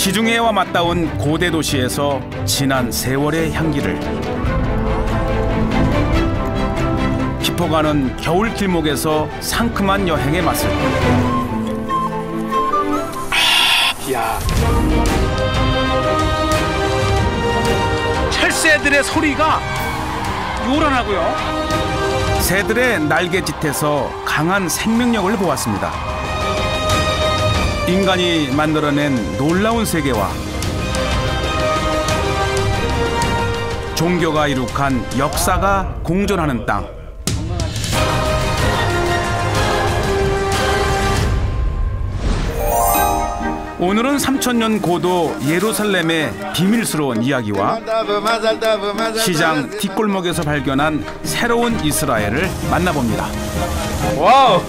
지중해와 맞닿은 고대 도시에서 지난 세월의 향기를, 깊어가는 겨울 길목에서 상큼한 여행의 맛을. 야, 철새들의 소리가 요란하고요. 새들의 날갯짓에서 강한 생명력을 보았습니다. 인간이 만들어낸 놀라운 세계와 종교가 이룩한 역사가 공존하는 땅. 오늘은 3000년 고도 예루살렘의 비밀스러운 이야기와 시장 뒷골목에서 발견한 새로운 이스라엘을 만나봅니다. 와우!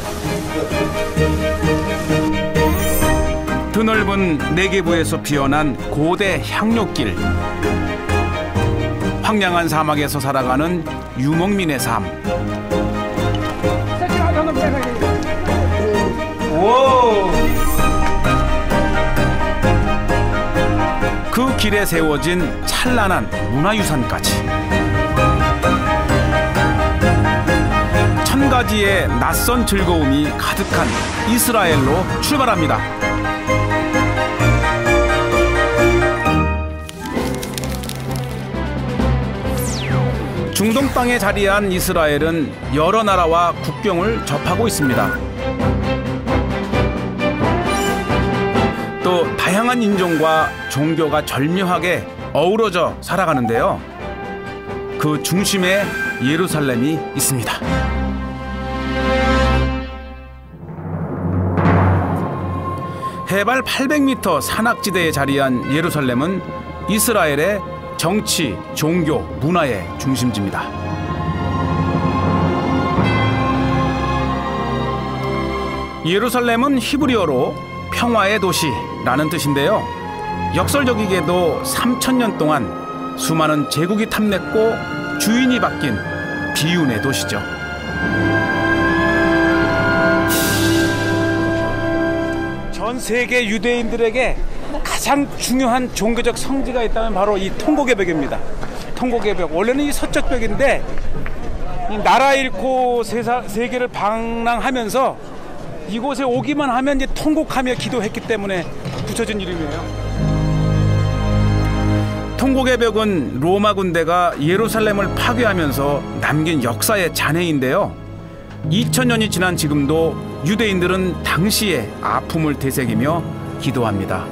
드넓은 네게부에서 피어난 고대 향료길, 황량한 사막에서 살아가는 유목민의 삶. 오! 그 길에 세워진 찬란한 문화유산까지. 1000가지의 낯선 즐거움이 가득한 이스라엘로 출발합니다. 중동 땅에 자리한 이스라엘은 여러 나라와 국경을 접하고 있습니다. 또 다양한 인종과 종교가 절묘하게 어우러져 살아가는데요. 그 중심에 예루살렘이 있습니다. 해발 800m 산악지대에 자리한 예루살렘은 이스라엘의 정치, 종교, 문화의 중심지입니다. 예루살렘은 히브리어로 평화의 도시라는 뜻인데요. 역설적이게도 3000년 동안 수많은 제국이 탐냈고 주인이 바뀐 비운의 도시죠. 전 세계 유대인들에게 가장 중요한 종교적 성지가 있다면 바로 이 통곡의 벽입니다. 통곡의 벽. 원래는 이 서쪽 벽인데 이 나라 잃고 세계를 방랑하면서 이곳에 오기만 하면 이제 통곡하며 기도했기 때문에 붙여진 이름이에요. 통곡의 벽은 로마 군대가 예루살렘을 파괴하면서 남긴 역사의 잔해인데요. 2000년이 지난 지금도 유대인들은 당시의 아픔을 되새기며 기도합니다.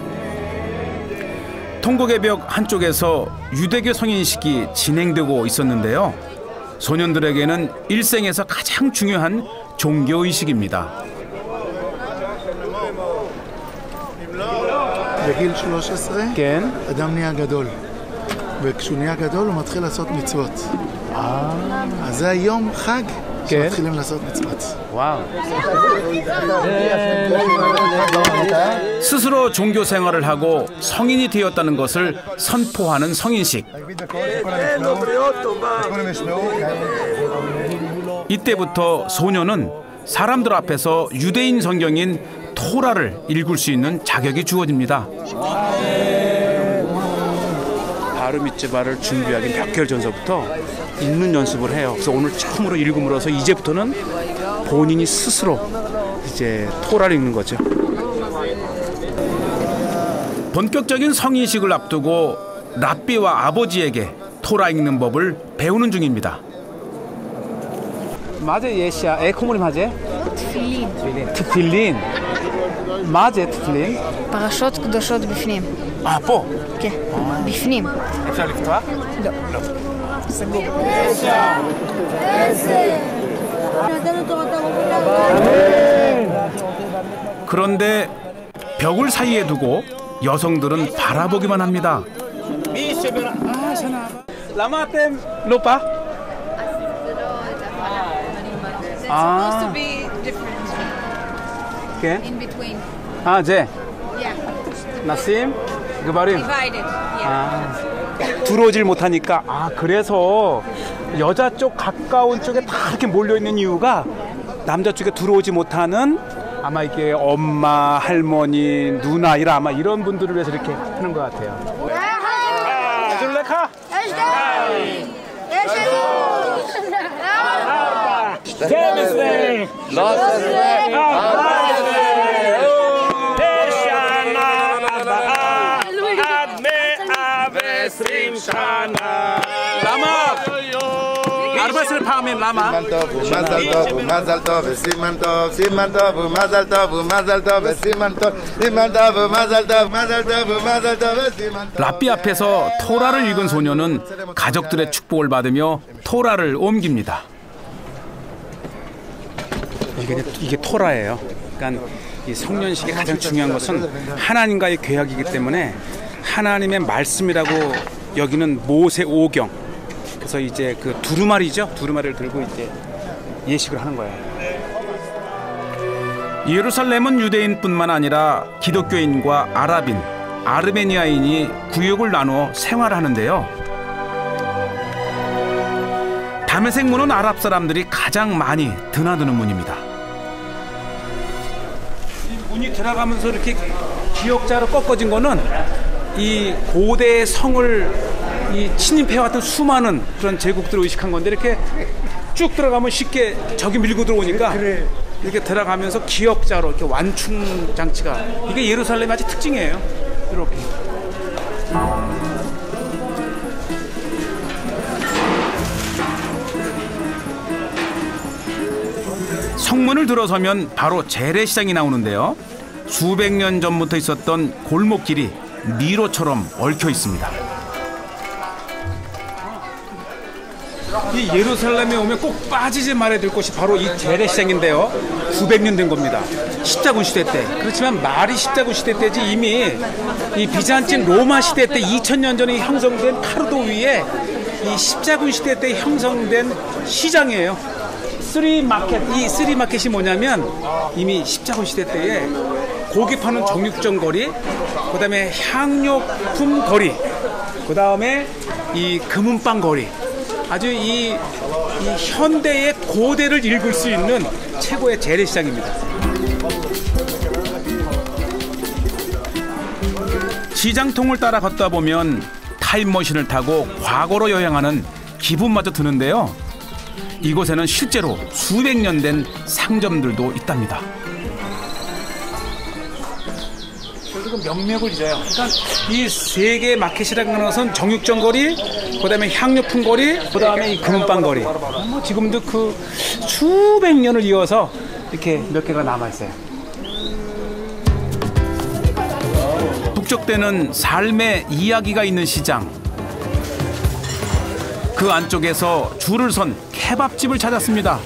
통곡의 벽 한쪽에서 유대교 성인식이 진행되고 있었는데요. 소년들에게는 일생에서 가장 중요한 종교의식입니다. בגיל 13, כן. אדם נהיה גדול. וכשהוא נהיה גדול הוא מתחיל לעשות מצוות. אז זה היום חג שמתחילים לעשות מצוות. 와우. 스스로 종교 생활을 하고 성인이 되었다는 것을 선포하는 성인식. 이때부터 소녀는 사람들 앞에서 유대인 성경인 토라를 읽을 수 있는 자격이 주어집니다. 바르 미츠바를 준비하기 몇 개월 전서부터 읽는 연습을 해요. 그래서 오늘 처음으로 읽음으로써 이제부터는 본인이 스스로 이제 토라를 읽는 거죠. 본격적인 성인식을 앞두고 랍비와 아버지에게 토라 읽는 법을 배우는 중입니다. 맞아 예시야. 에코모림 하제? תפילין. תפילין. מה זה תפילין? פרשות קדושות בפנים. פה? כן, בפנים. אפשר לפתוח? לא. סגור. 그런데 벽을 사이에 두고 여성들은 바라보기만 합니다. למה אתם לא פה? Supposed to be different. כן? In between. זה. Yeah. נשים, גברים. Divided. Yeah. 들어오질 못하니까 그래서 여자 쪽 가까운 쪽에 다 이렇게 몰려 있는 이유가 남자 쪽에 들어오지 못하는 아마 이게 엄마, 할머니, 누나 아마 이런 분들을 위해서 이렇게 하는 것 같아요. 줄레카? 라마! 아르바스를 파하면 라마. 랍비 앞에서 토라를 읽은 소녀는 가족들의 축복을 받으며 토라를 옮깁니다. 이게 토라예요. 그러니까 이 성년식의 가장 중요한 것은 하나님과의 계약이기 때문에 하나님의 말씀이라고 여기는 모세 오경. 그래서 이제 그 두루마리죠. 두루마리를 들고 이제 예식을 하는 거예요. 예루살렘은 유대인뿐만 아니라 기독교인과 아랍인, 아르메니아인이 구역을 나누어 생활하는데요. 다메섹 문은 아랍 사람들이 가장 많이 드나드는 문입니다. 이 문이 들어가면서 이렇게 기역자로 꺾어진 거는 이 고대 성을 이 침입해왔던 수많은 그런 제국들을 의식한 건데 이렇게 쭉 들어가면 쉽게 적이 밀고 들어오니까 이렇게 들어가면서 기역자로 이렇게 완충 장치가 이게 예루살렘의 아주 특징이에요. 이렇게. 성문을 들어서면 바로 재래시장이 나오는데요. 수백 년 전부터 있었던 골목길이 미로처럼 얽혀 있습니다. 이 예루살렘에 오면 꼭 빠지지 말아야 될 곳이 바로 이 재래시장인데요. 900년 된 겁니다. 십자군 시대 때. 그렇지만 말이 십자군 시대 때지 이미 이 비잔틴 로마 시대 때 2000년 전에 형성된 파르도 위에 이 십자군 시대 때 형성된 시장이에요. 쓰리마켓. 이 쓰리마켓이 뭐냐면 이미 십자군 시대 때에 고기 파는 정육점 거리, 그 다음에 향료품 거리, 그 다음에 이 금은방 거리. 아주 이 현대의 고대를 읽을 수 있는 최고의 재래시장입니다. 시장통을 따라 걷다 보면 타임머신을 타고 과거로 여행하는 기분마저 드는데요. 이곳에는 실제로 수백 년 된 상점들도 있답니다. 명맥을 잊어요. 그러니까 이 세 개의 마켓이라는 것은 정육점 거리, 그다음에 향료품 거리, 그다음에 이 금은방 거리. 뭐 지금도 그 수백 년을 이어서 이렇게 몇 개가 남아 있어요. 북적대는 삶의 이야기가 있는 시장. 그 안쪽에서 줄을 선 케밥집을 찾았습니다.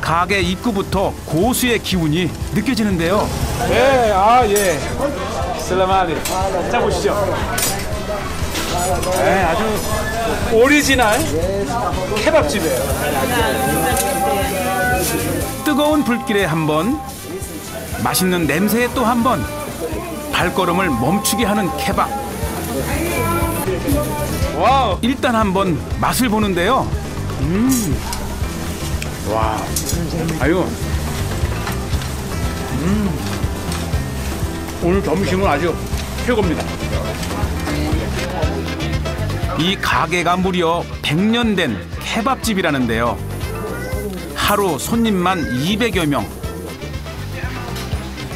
가게 입구부터 고수의 기운이 느껴지는데요. 예, 예. 슬라마리. 자 보시죠. 네, 아주 오리지널 케밥집이에요. 뜨거운 불길에 한 번, 맛있는 냄새에 또 한 번, 발걸음을 멈추게 하는 케밥. 와우. 일단 한번 맛을 보는데요. 와, 아유, 오늘 점심은 아주 최고입니다. 이 가게가 무려 100년 된 케밥집이라는데요. 하루 손님만 200여 명.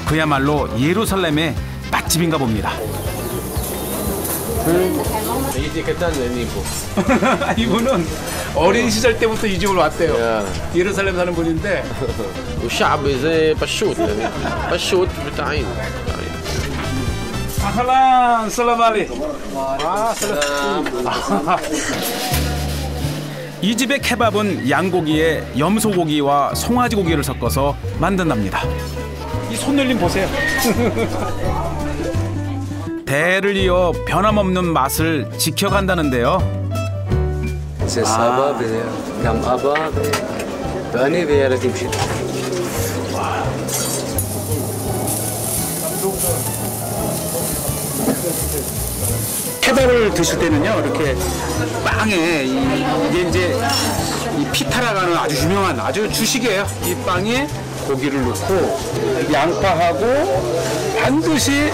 그야말로 예루살렘의 맛집인가 봅니다. 이분은 어린 시절 때부터 이 집을 왔대요. 예루살렘 사는 분인데. 아살람, 살라말리. 이 집의 케밥은 양고기에 염소고기와 송아지 고기를 섞어서 만든답니다. 이 손놀림 보세요. 대를 이어 변함없는 맛을 지켜간다는데요. 케밥을 드실 때는요, 이렇게 빵에 이게 이제 이 피타라가는 아주 유명한 아주 주식이에요. 이 빵에 고기를 넣고 양파하고 반드시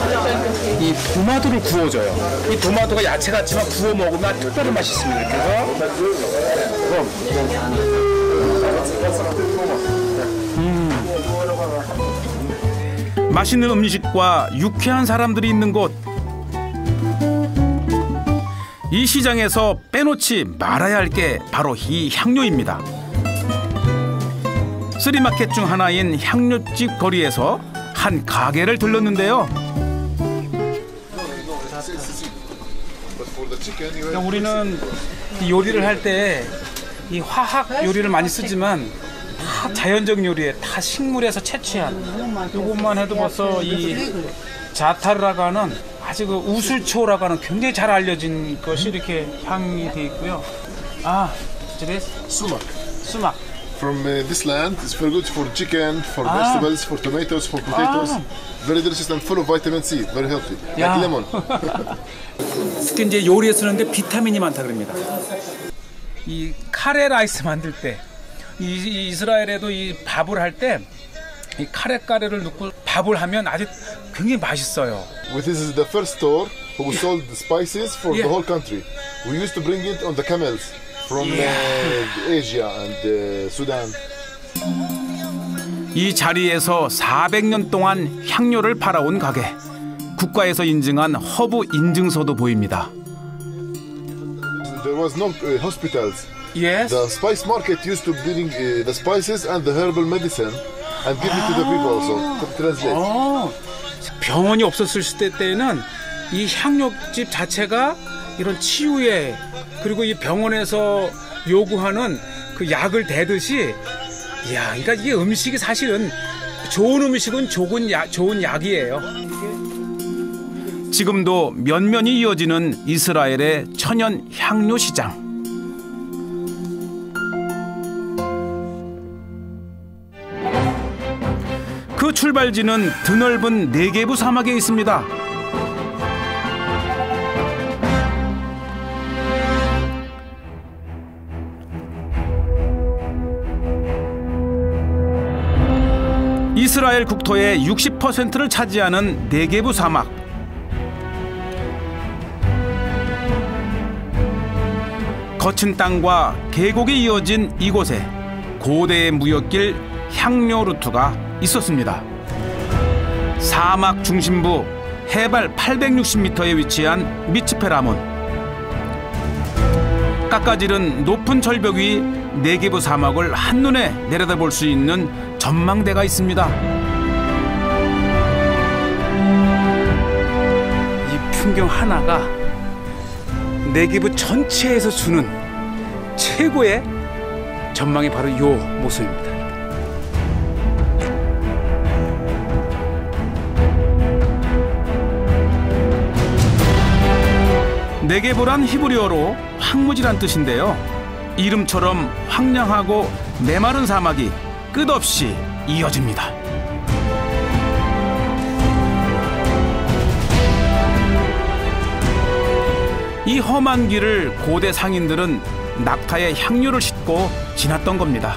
이 도마도를 구워줘요. 이 도마도가 야채 같지만 구워 먹으면 특별한 맛이 있습니다. 그래서 맛있는 음식과 유쾌한 사람들이 있는 곳. 이 시장에서 빼놓지 말아야 할 게 바로 이 향료입니다. 쓰리마켓 중 하나인 향료집 거리에서 한 가게를 들렀는데요. 우리는 이 요리를 할 때 이 화학 요리를 많이 쓰지만 다 자연적 요리에 다 식물에서 채취한 이것만 해도 벌써 이 자타르라고 하는 아주 그 우술초라고 하는 굉장히 잘 알려진 것이 이렇게 향이 돼 있고요. 아, Sumac. 수막. From this land, it's very good for chicken, for vegetables, for tomatoes, for potatoes. Very delicious and full of vitamin C. Very healthy. Like lemon. 특히 이제 요리에 쓰는데 비타민이 많다 그럽니다. 이 카레 라이스 만들 때, 이 이스라엘에도 이 밥을 할 때 이 카레 가루를 넣고 밥을 하면 아주 굉장히 맛있어요. This is the first store who sold the spices for the whole country. We used to bring it on the camels from Asia and Sudan. 이 자리에서 400년 동안 향료를 팔아온 가게. 국가에서 인증한 허브 인증서도 보입니다. There was no hospitals. Yes. The spice market used to bring the spices and the herbal medicine and give it to the people also. To translate. 병원이 없었을 때는 이 향료집 자체가 이런 치유에 그리고 이 병원에서 요구하는 그 약을 대듯이 이야, 그러니까 이게 음식이 사실은 좋은 음식은 좋은 약이에요. 지금도 면면이 이어지는 이스라엘의 천연 향료 시장. 그 출발지는 드넓은 네게부 사막에 있습니다. 이스라엘 국토의 60%를 차지하는 네게부 사막. 거친 땅과 계곡이 이어진 이곳에 고대의 무역길 향료 루트가 있었습니다. 사막 중심부 해발 860m에 위치한 미츠페라몬. 깎아지른 높은 절벽 위 네게부 사막을 한눈에 내려다볼 수 있는 전망대가 있습니다. 이 풍경 하나가 네게부 전체에서 주는 최고의 전망이 바로 이 모습입니다. 네게부란 히브리어로 황무지란 뜻인데요. 이름처럼 황량하고 메마른 사막이 끝없이 이어집니다. 이 험한 길을 고대 상인들은 낙타의 향료를 싣고 지났던 겁니다.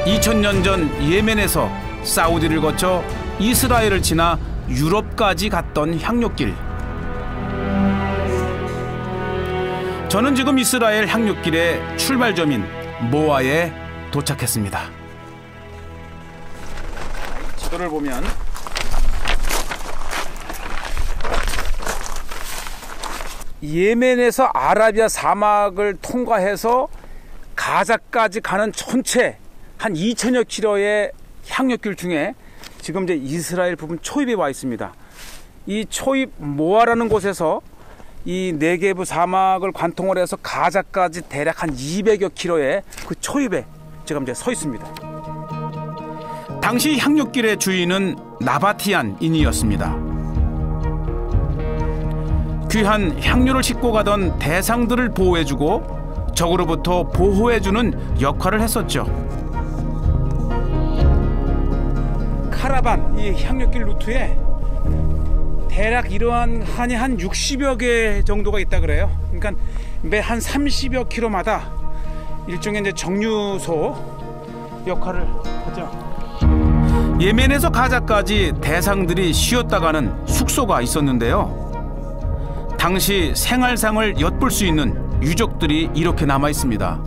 2000년 전 예멘에서 사우디를 거쳐 이스라엘을 지나 유럽까지 갔던 향료길. 저는 지금 이스라엘 향료길의 출발점인 모아에 도착했습니다. 지도를 보면 예멘에서 아라비아 사막을 통과해서 가자까지 가는 전체 한 2000여 킬로의 향료길 중에 지금 이제 이스라엘 부분 초입에 와 있습니다. 이 초입 모아라는 곳에서 이 네게부 사막을 관통을 해서 가자까지 대략 한 200여 킬로의 그 초입에 지금 이제 서 있습니다. 당시 향료길의 주인은 나바티안인이었습니다. 귀한 향료를 싣고 가던 대상들을 보호해주고 적으로부터 보호해주는 역할을 했었죠. 카라반, 이 향료길 루트에 대략 이러한 한이 한 60여 개 정도가 있다 그래요. 그러니까 매 한 30여 킬로마다 일종의 이제 정류소 역할을 예멘에서 가자까지 대상들이 쉬었다 가는 숙소가 있었는데요. 당시 생활상을 엿볼 수 있는 유적들이 이렇게 남아 있습니다.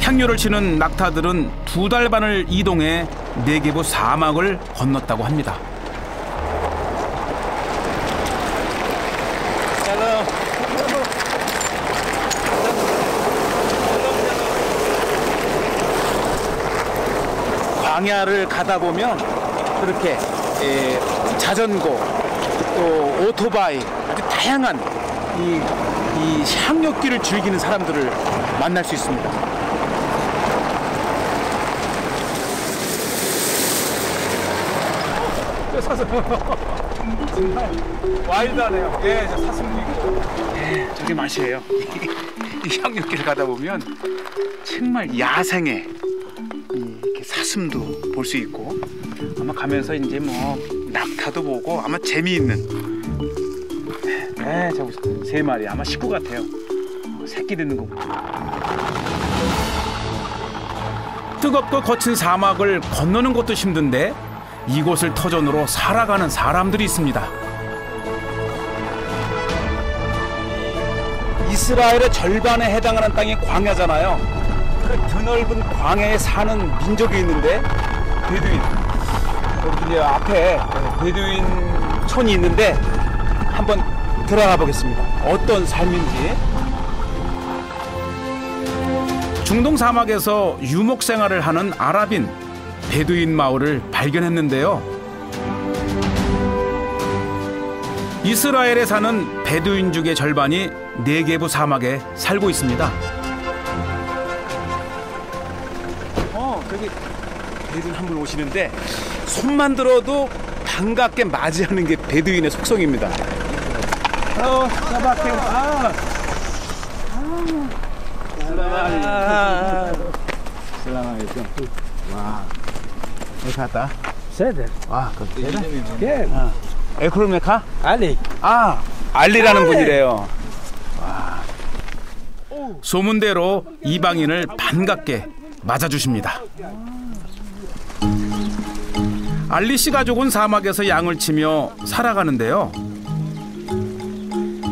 향료를 치는 낙타들은 2달 반을 이동해 네게부 사막을 건넜다고 합니다. 광야를 가다 보면 그렇게 자전거 또 오토바이 아주 다양한 이 향료길을 즐기는 사람들을 만날 수 있습니다. 정말 와일드하네요. 예, 저 사슴도 있고. 예, 저게 맛이에요. 이 향료길을 가다 보면 정말 야생의 이렇게 사슴도 볼 수 있고, 아마 가면서 이제 뭐 낙타도 보고 아마 재미있는. 네, 저 3마리 아마 식구 같아요. 새끼 듣는 거. 뜨겁고 거친 사막을 건너는 것도 힘든데 이곳을 터전으로 살아가는 사람들이 있습니다. 이스라엘의 절반에 해당하는 땅이 광야잖아요. 그 드넓은 광야에 사는 민족이 있는데 베두인. 여러분들 앞에 베두인 촌이 있는데 한번 들어가 보겠습니다. 어떤 삶인지. 중동 사막에서 유목 생활을 하는 아랍인 베두인 마을을 발견했는데요. 이스라엘에 사는 베두인족의 절반이 네게부 사막에 살고 있습니다. 저기 베두인 한 분 오시는데 손만 들어도 반갑게 맞이하는 게 베두인의 속성입니다. Kata? בסדר. 예. 에크로메카? עלי. 알리라는 분이래요. 소문대로 이방인을 반갑게 맞아주십니다. 알리 씨 가족은 사막에서 양을 치며 살아가는데요.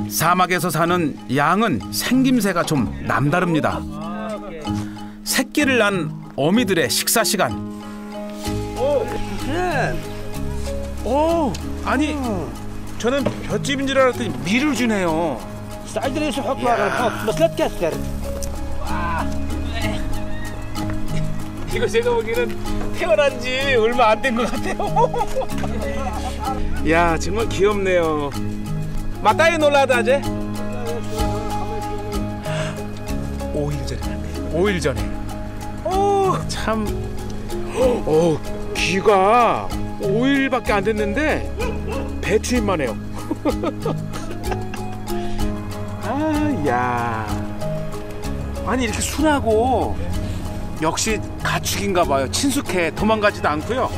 사막에서 사는 양은 생김새가 좀 남다릅니다. 새끼를 낳은 어미들의 식사 시간. 아니 저는 볏집인 줄 알았더니 밀을 주네요. استعجل شو حط ورا الحوض بس لا تكثر. 이거 제가 보기에는 태어난 지 얼마 안 된 것 같아요. 야, 정말 귀엽네요. 맞다이 놀라다 제 5일 전에. 5일 전에. 참. 귀가 5일밖에 안 됐는데 배추잎만 해요. 야. 아니 이렇게 순하고 역시 가축인가 봐요. 친숙해. 도망가지도 않고요.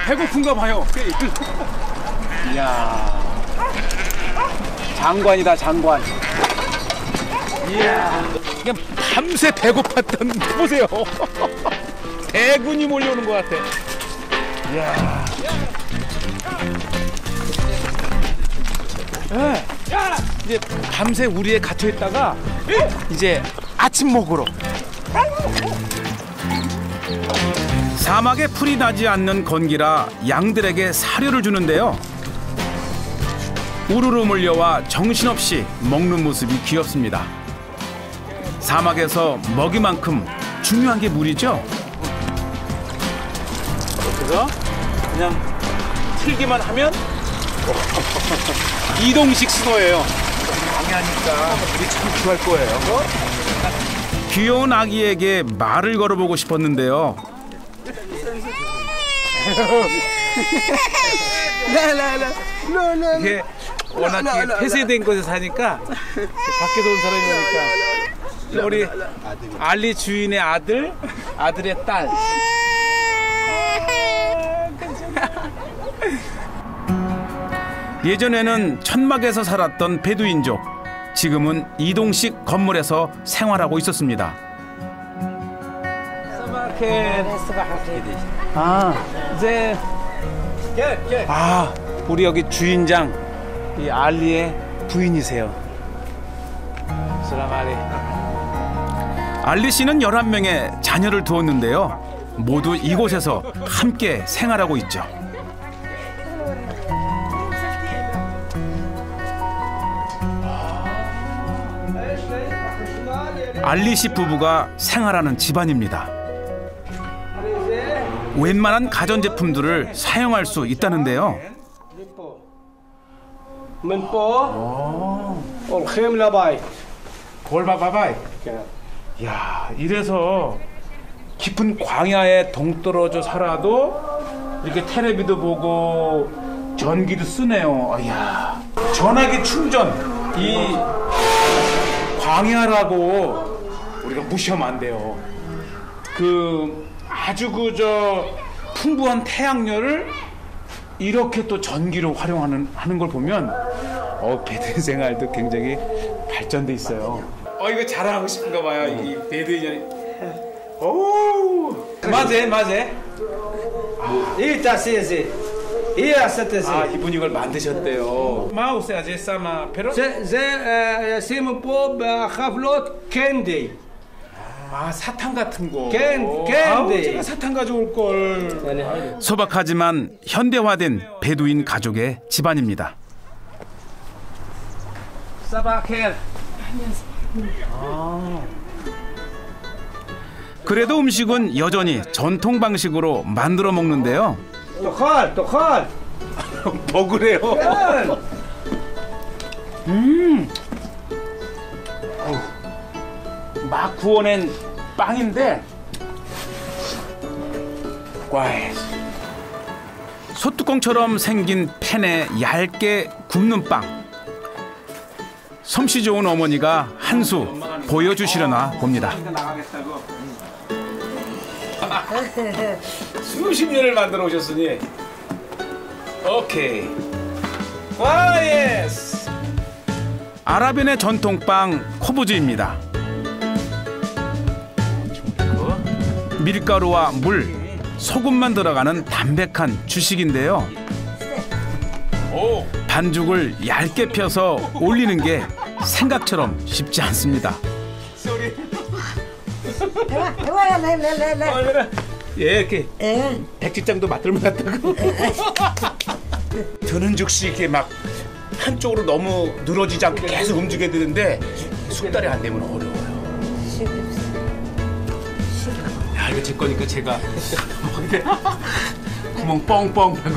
배고픈가 봐요. 이야. 장관이다, 장관. 이야. 그냥 밤새 배고팠던, 보세요. 대군이 몰려오는 것 같아. 이야. 네. 이제 밤새 우리에 갇혀 있다가 이제 아침 먹으러. 사막에 풀이 나지 않는 건기라 양들에게 사료를 주는데요. 우르르 몰려와 정신없이 먹는 모습이 귀엽습니다. 사막에서 먹이만큼 중요한 게 물이죠. 그래서 그냥 틀기만 하면 이동식 신호예요. 강해하니까 물이 참 귀할 거예요. 귀여운 아기에게 말을 걸어보고 싶었는데요. 이게 워낙 폐쇄된 곳에 사니까 밖에서 온 사람이 오니까 우리 알리 주인의 아들의 딸. 예전에는 천막에서 살았던 베두인족, 지금은 이동식 건물에서 생활하고 있었습니다. 우리 여기 주인장 이 알리의 부인이세요. 알리 씨는 11명의 자녀를 두었는데요. 모두 이곳에서 함께 생활하고 있죠. 알리 씨 부부가 생활하는 집안입니다. 웬만한 가전제품들을 사용할 수 있다는데요. 골바바바이. 야, 이래서 깊은 광야에 동떨어져 살아도 이렇게 텔레비도 보고 전기도 쓰네요. 이야, 전화기 충전. 이 광야라고 우리가 무시하면 안 돼요. 아주 풍부한 태양열을 이렇게 또 전기로 하는 걸 보면 베드인 생활도 굉장히 발전돼 있어요. 이거 자랑하고 싶은가 봐요. 이 베드인이. 오, 맞아. 이분이 이걸 만드셨대요. 마우스 아재 사마 페로? 사탕 같은 거. 제가 사탕 가져올 걸. 소박하지만 현대화된 베두인 가족의 집안입니다. 사바켈. 그래도 음식은 여전히 전통 방식으로 만들어 먹는데요. تخال 먹으래요. 막 구워낸 빵인데 꽈해. 소뚜껑처럼 생긴 팬에 얇게 굽는 빵. 솜씨 좋은 어머니가 한 수 보여주시려나 봅니다. 수십 년을 만들어 오셨으니 오케이. 와, 예스. 아랍인의 전통빵 코브즈입니다. 밀가루와 물, 소금만 들어가는 담백한 주식인데요. 반죽을 얇게 펴서 올리는 게 생각처럼 쉽지 않습니다. 이렇게 백지장도 맛들만 같다고. 드는 즉시 이렇게 막 한쪽으로 너무 늘어지지 않게 계속 움직여야 되는데 숙달이 안 되면 어려워요. 야, 이거 제 거니까 제가 구멍 뻥뻥 하고.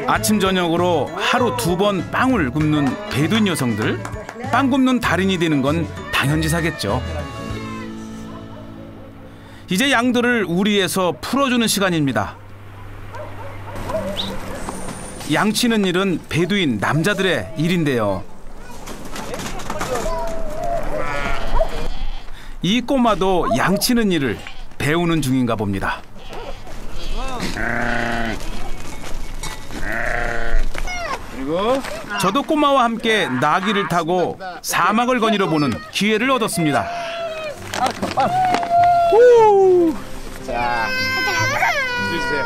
아침 저녁으로 하루 2번 빵을 굽는 베두인 여성들. 빵 굽는 달인이 되는 건 당연지사겠죠. 이제 양들을 우리에서 풀어주는 시간입니다. 양치는 일은 베두인 남자들의 일인데요. 이 꼬마도 양치는 일을 배우는 중인가 봅니다. 그리고 저도 꼬마와 함께 나귀를 타고 사막을 거닐어 보는 기회를 얻었습니다. 자, 주세요.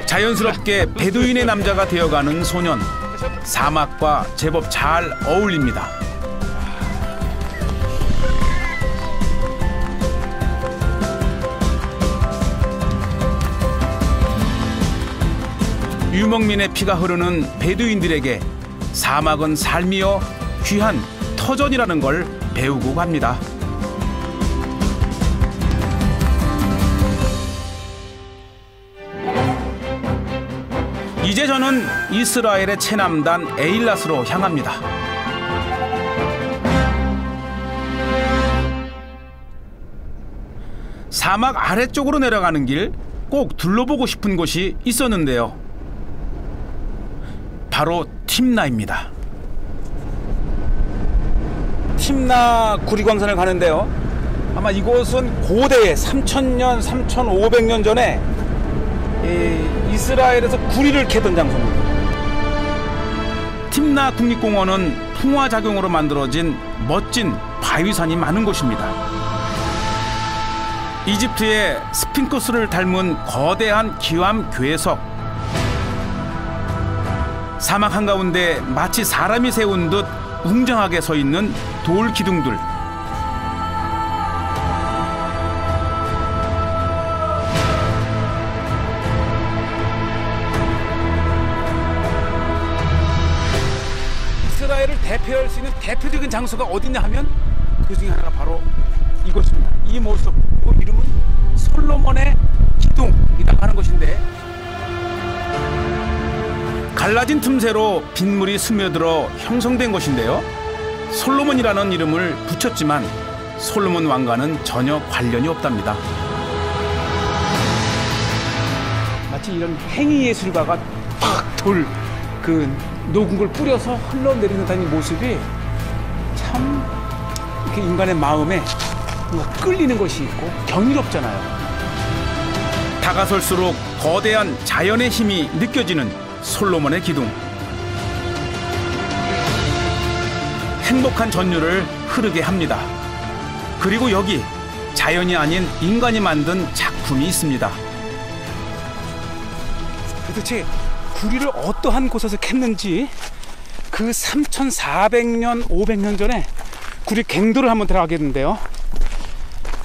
자연스럽게 베두인의 남자가 되어가는 소년. 사막과 제법 잘 어울립니다. 유목민의 피가 흐르는 베두인들에게 사막은 삶이요 귀한 터전이라는 걸 배우고 갑니다. 이제 저는 이스라엘의 최남단 에일랏으로 향합니다. 사막 아래쪽으로 내려가는 길 꼭 둘러보고 싶은 곳이 있었는데요. 바로 팀나입니다. 팀나 구리광산을 가는데요. 아마 이곳은 고대에 3000년, 3500년 전에 이스라엘에서 구리를 캐던 장소입니다. 팀나 국립공원은 풍화작용으로 만들어진 멋진 바위산이 많은 곳입니다. 이집트의 스핑크스를 닮은 거대한 기암 괴석. 사막 한가운데 마치 사람이 세운 듯 웅장하게 서 있는 돌 기둥들. 이스라엘을 대표할 수 있는 대표적인 장소가 어디냐 하면 그 중에 하나가 바로 이곳입니다. 이 모습, 이 이름은 솔로몬의 기둥이라고 하는 것인데, 갈라진 틈새로 빗물이 스며들어 형성된 것인데요. 솔로몬이라는 이름을 붙였지만 솔로몬 왕과는 전혀 관련이 없답니다. 마치 이런 행위 예술가가 탁 돌 그 녹은 걸 뿌려서 흘러내리는 듯한 이 모습이 참 이렇게 인간의 마음에 뭔가 끌리는 것이 있고 경이롭잖아요. 다가설수록 거대한 자연의 힘이 느껴지는 솔로몬의 기둥. 행복한 전율을 흐르게 합니다. 그리고 여기 자연이 아닌 인간이 만든 작품이 있습니다. 도대체 구리를 어떠한 곳에서 캤는지 그 3400년, 500년 전에 구리 갱도를 한번 들어가겠는데요.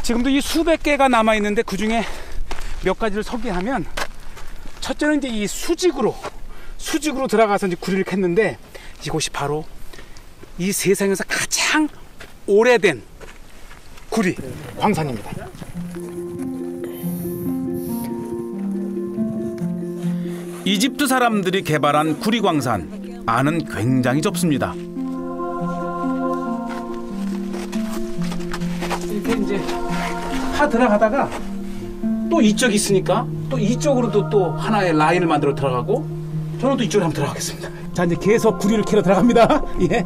지금도 이 수백 개가 남아있는데 그 중에 몇 가지를 소개하면, 첫째는 이제 이 수직으로 들어가서 이제 구리를 캤는데, 이곳이 바로 이 세상에서 가장 오래된 구리 광산입니다. 이집트 사람들이 개발한 구리 광산 안은 굉장히 좁습니다. 이렇게 이제 파 들어가다가 또 이쪽이 있으니까 또 이쪽으로도 또 하나의 라인을 만들어 들어가고, 저는 또 이쪽으로 한번 들어가겠습니다. 자, 이제 계속 구리를 캐러 들어갑니다. 예.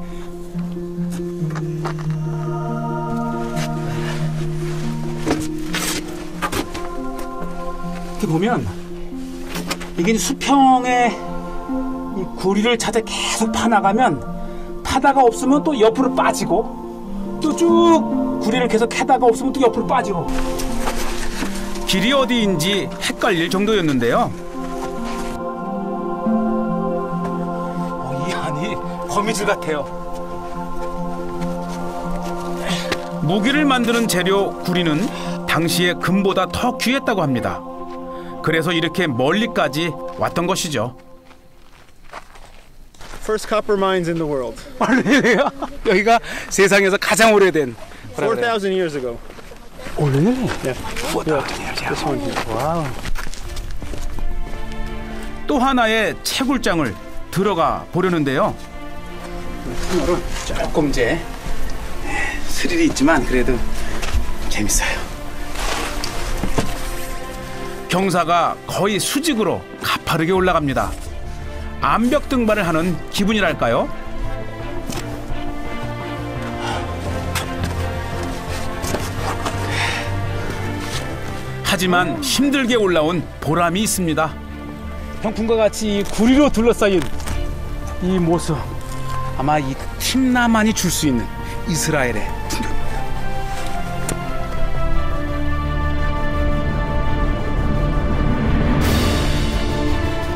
이렇게 보면 이게 수평의 이 구리를 찾아 계속 파나가면, 파다가 없으면 또 옆으로 빠지고, 또 쭉 구리를 계속 캐다가 없으면 또 옆으로 빠지고. 길이 어디인지 헷갈릴 정도였는데요. 이 안이 거미줄 같아요. 무기를 만드는 재료 구리는 당시에 금보다 더 귀했다고 합니다. 그래서 이렇게 멀리까지 왔던 것이죠. First copper mines in the world. 원래요? 여기가 세상에서 가장 오래된. 4,000 years ago. 원래? Yeah. This one here. 와우. 또 하나의 채굴장을 들어가 보려는데요. 오늘은 조금 이제 스릴이 있지만 그래도 재밌어요. 경사가 거의 수직으로 가파르게 올라갑니다. 암벽 등반을 하는 기분이랄까요? 하지만 힘들게 올라온 보람이 있습니다. 형품과 같이 이 구리로 둘러싸인 이 모습, 아마 이 팀나만이 줄 수 있는 이스라엘의 풍경입니다.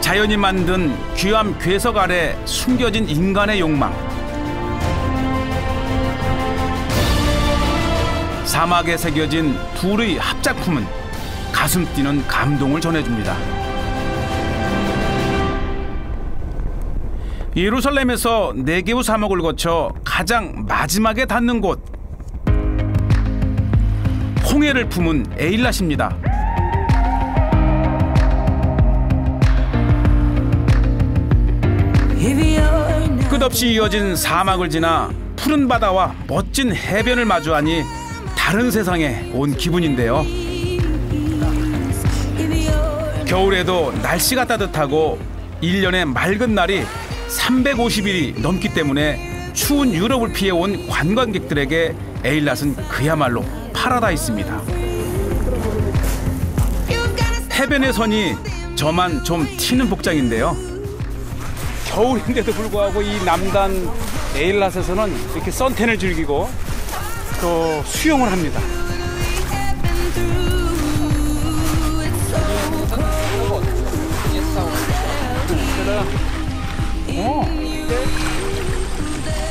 자연이 만든 귀암 괴석 아래 숨겨진 인간의 욕망. 사막에 새겨진 둘의 합작품은 가슴 뛰는 감동을 전해줍니다. 예루살렘에서 네게브 사막을 거쳐 가장 마지막에 닿는 곳. 홍해를 품은 에일랏입니다. 끝없이 이어진 사막을 지나 푸른 바다와 멋진 해변을 마주하니 다른 세상에 온 기분인데요. 겨울에도 날씨가 따뜻하고 1년에 맑은 날이 350일이 넘기 때문에 추운 유럽을 피해온 관광객들에게 에일랏은 그야말로 파라다이스입니다. 해변의 선이 저만 좀 튀는 복장인데요. 겨울인데도 불구하고 이 남단 에일랏에서는 이렇게 선탠을 즐기고 또 수영을 합니다.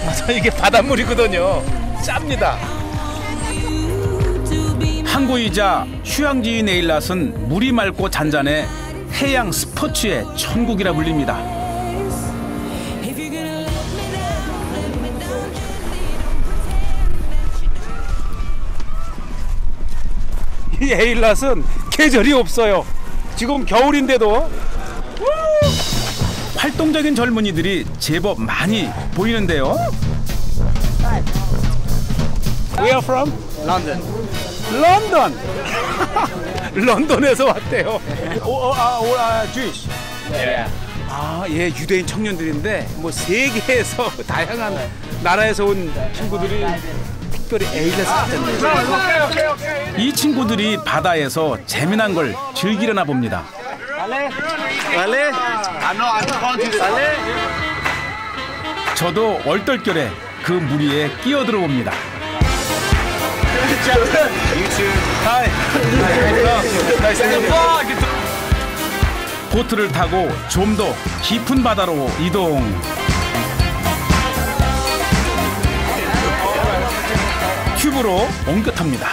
맞아, 이게 바닷물이거든요. 짭니다. 항구이자 휴양지인 에일랏은 물이 맑고 잔잔해 해양 스포츠의 천국이라 불립니다. 이 에일랏은 계절이 없어요. 지금 겨울인데도 활동적인 젊은이들이 제법 많이 보이는데요. Where from? London. 런던. 런던에서 왔대요. Jewish. 예, 유대인 청년들인데 뭐 세계에서 다양한 나라에서 온 친구들이 특별히 에일렛을 왔잖아요. 이 친구들이 바다에서 재미난 걸 즐기려나 봅니다. 저도 얼떨결에 그 무리에 끼어들어 봅니다. 보트를 타고 좀 더 깊은 바다로 이동. 튜브로 옮겨 탑니다.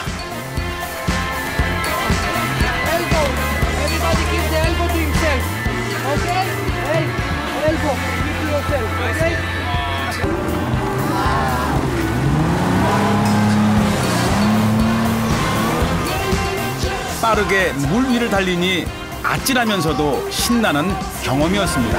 Everybody keep the elbow to himself. Okay? Hey, elbow. Keep to yourself. Okay? 빠르게 물 위를 달리니 아찔하면서도 신나는 경험이었습니다.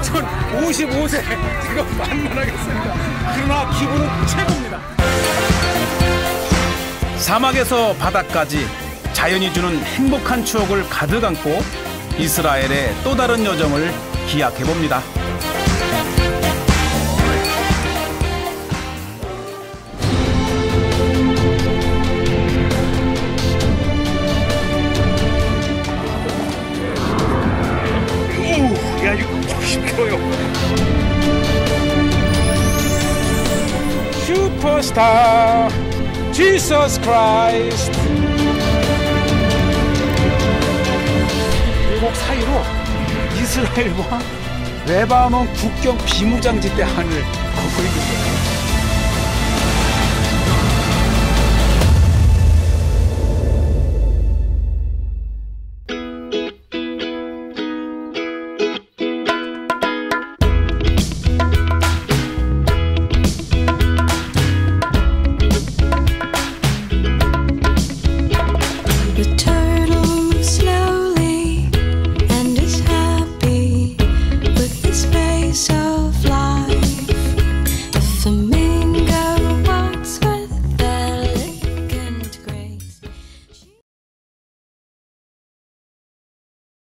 전 55세 지금 만만하겠습니다. 그러나 기분은 최고입니다. 사막에서 바다까지 자연이 주는 행복한 추억을 가득 안고 이스라엘의 또 다른 여정을 기약해 봅니다. 야, 이거 조심해요. 슈퍼스타 지서스 크라이스트. 계곡 사이로 이스라엘과 레바논 국경 비무장지대 하늘 걷고 있는 거예요.